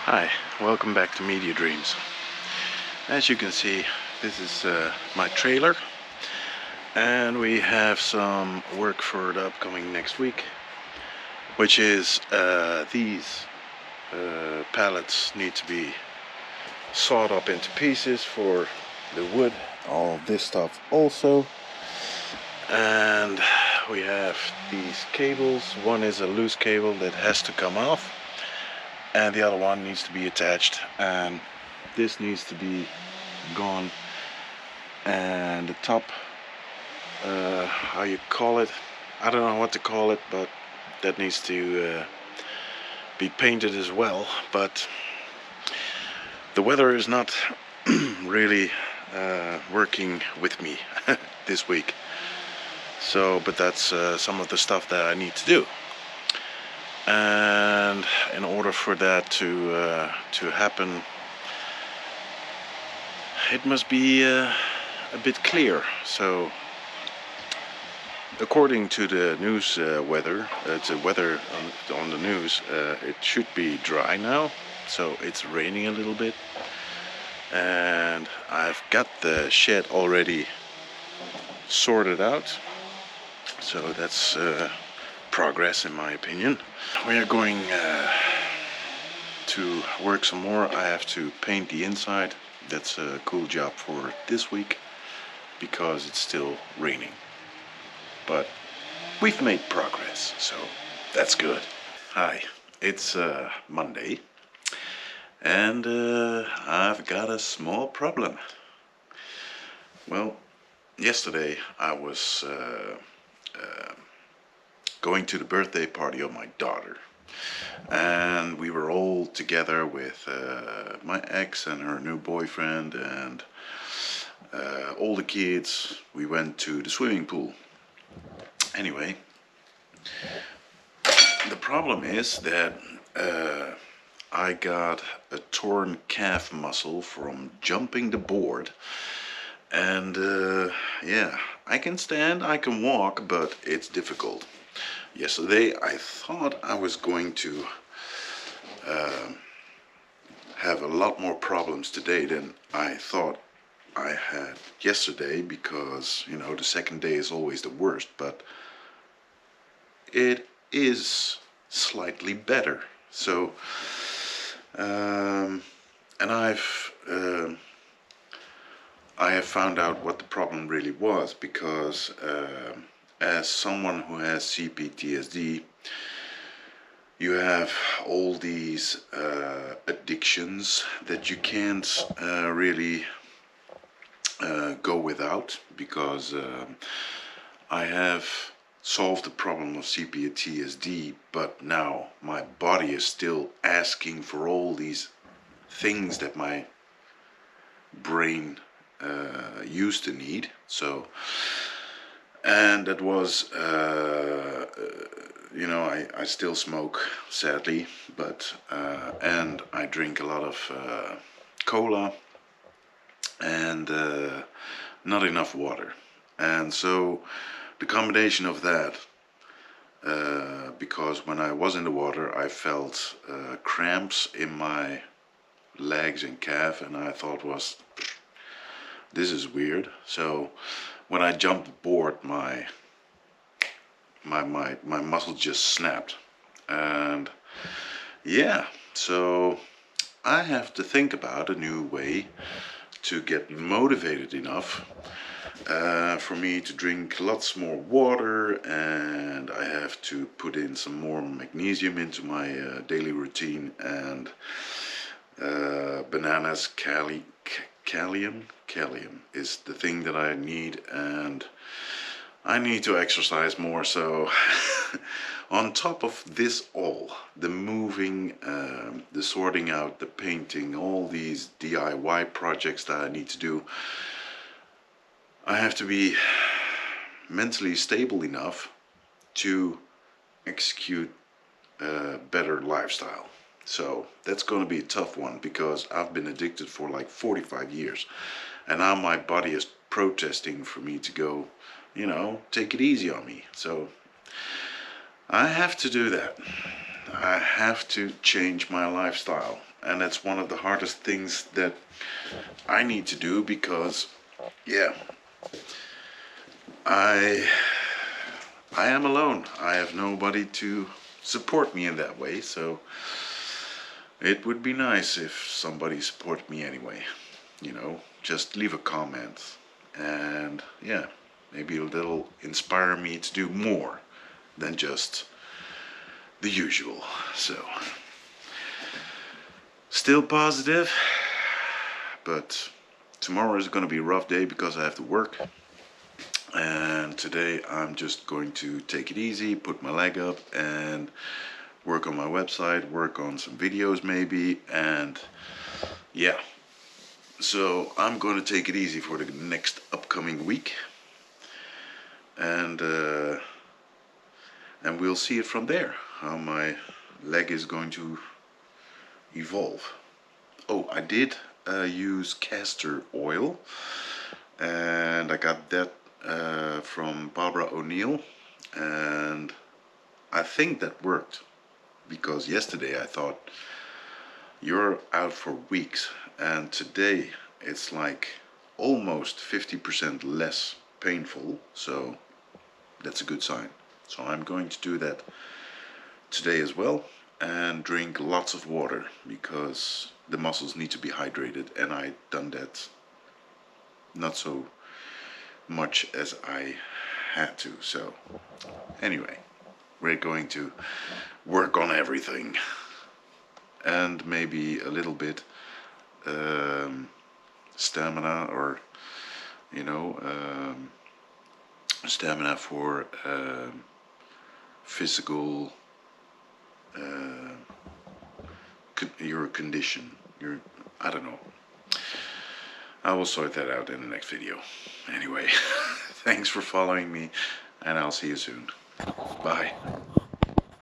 Hi, welcome back to Media Dreams. As you can see, this is my trailer, and we have some work for the upcoming next week, which is these pallets need to be sawed up into pieces for the wood, all this stuff also. And we have these cables. One is a loose cable that has to come off, and the other one needs to be attached, and this needs to be gone, and the top, how you call it, I don't know what to call it, but that needs to be painted as well. But the weather is not really working with me this week, so but that's some of the stuff that I need to do. And in order for that to happen, it must be a bit clear. So according to the news weather, it's a weather on the news, it should be dry now, so it's raining a little bit, and I've got the shed already sorted out, so that's progress in my opinion. We are going to work some more. I have to paint the inside. That's a cool job for this week because it's still raining, but we've made progress, so that's good. Hi, it's Monday, and I've got a small problem. Well, yesterday I was going to the birthday party of my daughter, and we were all together with my ex and her new boyfriend and all the kids. We went to the swimming pool. Anyway, the problem is that I got a torn calf muscle from jumping the board, and yeah, I can stand, I can walk, but it's difficult. Yesterday I thought I was going to have a lot more problems today than I thought I had yesterday, because you know the second day is always the worst, but it is slightly better. So and I have found out what the problem really was, because as someone who has CPTSD, you have all these addictions that you can't really go without, because I have solved the problem of CPTSD, but now my body is still asking for all these things that my brain used to need. So, and that was you know, I still smoke, sadly, but and I drink a lot of cola and not enough water. And so the combination of that, because when I was in the water I felt cramps in my legs and calf, and I thought, was this is weird. So when I jumped board, my muscle just snapped, and yeah, so I have to think about a new way to get motivated enough for me to drink lots more water, and I have to put in some more magnesium into my daily routine, and bananas, kalium is the thing that I need, and I need to exercise more. So on top of this all, the moving, the sorting out, the painting, all these DIY projects that I need to do, I have to be mentally stable enough to execute a better lifestyle. So that's going to be a tough one, because I've been addicted for like 45 years, and now my body is protesting for me to go, you know, take it easy on me. So I have to do that. I have to change my lifestyle, and that's one of the hardest things that I need to do, because yeah, I am alone. I have nobody to support me in that way, so it would be nice if somebody supported me anyway. You know, just leave a comment, and yeah, maybe it'll inspire me to do more than just the usual. So, still positive, but tomorrow is going to be a rough day because I have to work. And today I'm just going to take it easy, put my leg up and work on my website, work on some videos maybe, and yeah. So I'm going to take it easy for the next upcoming week, and we'll see it from there, how my leg is going to evolve. Oh, I did use castor oil, and I got that from Barbara O'Neill, and I think that worked, because yesterday I thought you're out for weeks, and today it's like almost 50% less painful, so that's a good sign. So I'm going to do that today as well, and drink lots of water, because the muscles need to be hydrated, and I've done that not so much as I had to. So anyway, we're going to work on everything, and maybe a little bit stamina, or you know, stamina for physical your condition, your, I don't know. I will sort that out in the next video. Anyway, thanks for following me, and I'll see you soon. Bye.